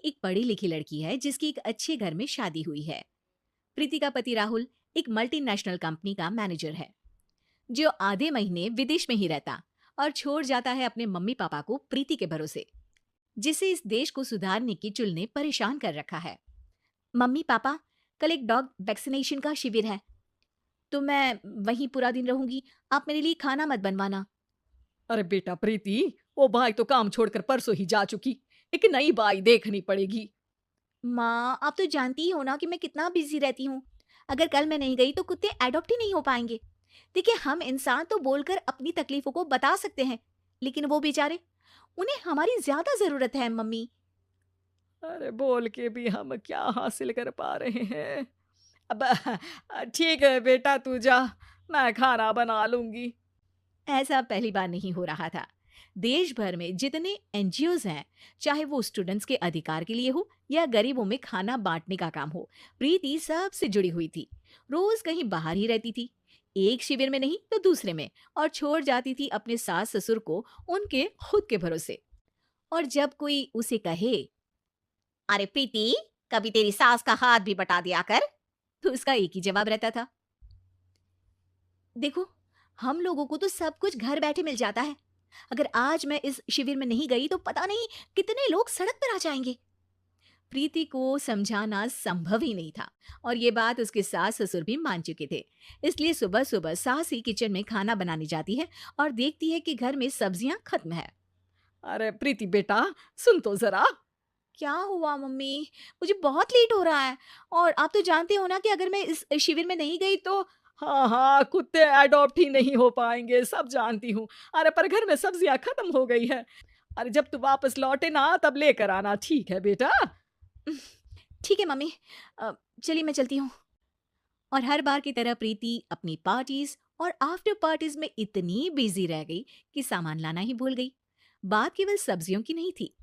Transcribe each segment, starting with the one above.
प्रीति एक पढ़ी लिखी लड़की है जिसकी एक अच्छे घर में शादी हुई है। प्रीति का पति राहुल एक मल्टीनेशनल कंपनी का मैनेजर है जो आधे महीने विदेश में ही रहता और छोड़ जाता है अपने मम्मी पापा को प्रीति के भरोसे, जिसे इस देश को सुधारने की चुल ने परेशान कर रखा है। मम्मी पापा, कल एक डॉग वैक्सीनेशन का शिविर है तो मैं वहीं पूरा दिन रहूंगी। आप मेरे लिए खाना मत बनवाना। अरे बेटा प्रीति, वो बाई तो काम छोड़कर परसों ही जा चुकी। एक नई बाई देखनी पड़ेगी। माँ, आप तो जानती ही हो ना कि मैं कितना बिजी रहती हूँ। अगर कल मैं नहीं गई तो कुत्ते एडॉप्ट ही नहीं हो पाएंगे। देखिए, हम इंसान तो बोलकर अपनी तकलीफों को बता सकते हैं, लेकिन वो बेचारे, उन्हें हमारी ज्यादा जरूरत है मम्मी। अरे बोल के भी हम क्या हासिल कर पा रहे हैं। अब ठीक है बेटा, तू जा, मैं खाना बना लूंगी। ऐसा पहली बार नहीं हो रहा था। देश भर में जितने एनजीओज हैं, चाहे वो स्टूडेंट्स के अधिकार के लिए हो या गरीबों में खाना बांटने का काम हो, प्रीति सबसे जुड़ी हुई थी। रोज कहीं बाहर ही रहती थी, एक शिविर में नहीं तो दूसरे में, और छोड़ जाती थी अपने सास ससुर को उनके खुद के भरोसे। और जब कोई उसे कहे, अरे प्रीति, कभी तेरी सास का हाथ भी बटा दिया कर, तो उसका एक ही जवाब रहता था, देखो, हम लोगों को तो सब कुछ घर बैठे मिल जाता है। अगर आज मैं इस शिविर में नहीं गई तो पता नहीं कितने लोग सड़क पर आ जाएंगे। प्रीति को समझाना संभव ही नहीं था, और ये बात उसके सास ससुर भी मान चुके थे। इसलिए सुबह सुबह सास ही किचन में खाना बनाने जाती है और देखती है कि घर में सब्जियां खत्म है। अरे प्रीति बेटा, सुन तो जरा। क्या हुआ मम्मी? मुझे बहुत लेट हो रहा है, और आप तो जानते हो ना कि अगर मैं इस शिविर में नहीं गई तो। हाँ हाँ, कुत्ते अडॉप्ट ही नहीं हो पाएंगे, सब जानती हूँ। अरे पर घर में सब्जियां खत्म हो गई है। अरे जब तू वापस लौटे ना तब लेकर आना, ठीक है बेटा। ठीक है मम्मी, अ, चलिए मैं चलती हूँ। और हर बार की तरह प्रीति अपनी पार्टीज और आफ्टर पार्टीज में इतनी बिजी रह गई कि सामान लाना ही भूल गई। बात केवल सब्जियों की नहीं थी,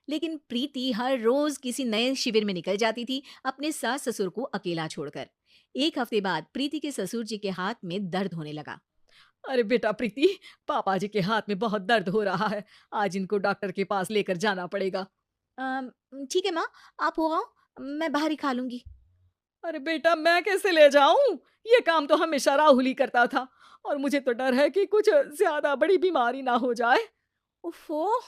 लेकिन प्रीति हर रोज किसी नए शिविर में निकल जाती थी, अपने सास ससुर को अकेला छोड़कर। एक हफ्ते बाद प्रीति के ससुर जी के हाथ में दर्द होने लगा। अरे बेटा प्रीति, पापा जी के हाथ में बहुत दर्द हो रहा है। आज इनको डॉक्टर के पास लेकर जाना पड़ेगा। "अम, ठीक है माँ, आप हो आओ, मैं बाहर ही खा लूंगी। अरे बेटा, मैं कैसे ले जाऊं? ये काम तो हमेशा राहुल ही करता था। और मुझे तो डर है कि कुछ ज्यादा बड़ी बीमारी ना हो जाए। उफ़ो!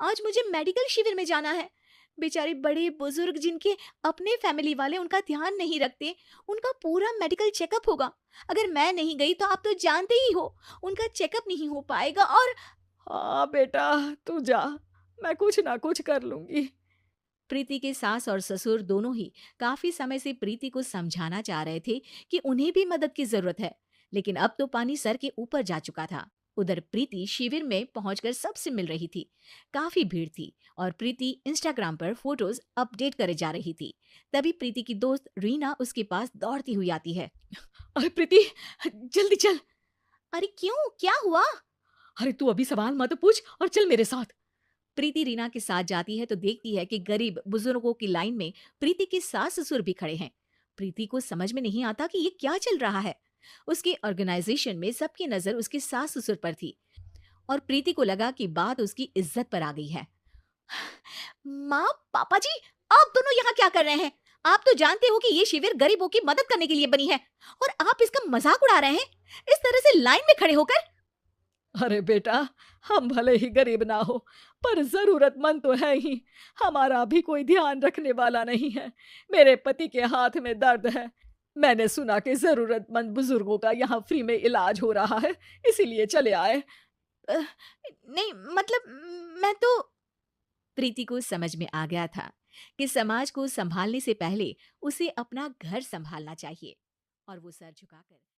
आज मुझे मेडिकल शिविर में जाना है। बेचारे बड़े बुजुर्ग जिनके अपने फैमिली वाले उनका ध्यान नहीं रखते, उनका पूरा मेडिकल चेकअप होगा। अगर मैं नहीं गई तो आप तो जानते ही हो, उनका चेकअप नहीं हो पाएगा। और हाँ बेटा, तू जा, मैं कुछ ना कुछ कर लूंगी। प्रीति के सास और ससुर दोनों ही काफी समय से प्रीति को समझाना चाह रहे थे कि उन्हें भी मदद की जरूरत है, लेकिन अब तो पानी सर के ऊपर जा चुका था। उधर प्रीति शिविर में पहुंचकर सबसे मिल रही थी। काफी भीड़ थी और प्रीति इंस्टाग्राम पर फोटोज अपडेट करे जा रही थी। तभी प्रीति की दोस्त रीना उसके पास दौड़ती हुई आती है। अरे प्रीति, जल्दी चल। अरे क्यों, क्या हुआ? अरे तू अभी सवाल मत पूछ और चल मेरे साथ। प्रीति रीना के साथ जाती है तो देखती है कि गरीब बुजुर्गों की लाइन में प्रीति के सास ससुर भी खड़े हैं। प्रीति को समझ में नहीं आता कि ये क्या चल रहा है। उसके ऑर्गेनाइजेशन में सबकी नजर उसके सास ससुर पर थी, और प्रीति को लगा कि बात उसकी इज्जत पर आ गई है। माँ, पापा जी, आप दोनों यहाँ क्या कर रहे हैं? आप तो जानते हो कि ये शिविर गरीबों की मदद करने के लिए बनी है, और आप इसका मजाक उड़ा रहे हैं इस तरह से लाइन में खड़े होकर। अरे बेटा, हम भले ही गरीब ना हो, पर जरूरतमंद तो है ही। हमारा भी कोई ध्यान रखने वाला नहीं है। मेरे पति के हाथ में दर्द है। मैंने सुना कि जरूरतमंद बुजुर्गों का यहाँ फ्री में इलाज हो रहा है, इसीलिए चले आए। अ, नहीं, मतलब मैं तो। प्रीति को समझ में आ गया था कि समाज को संभालने से पहले उसे अपना घर संभालना चाहिए, और वो सर झुकाकर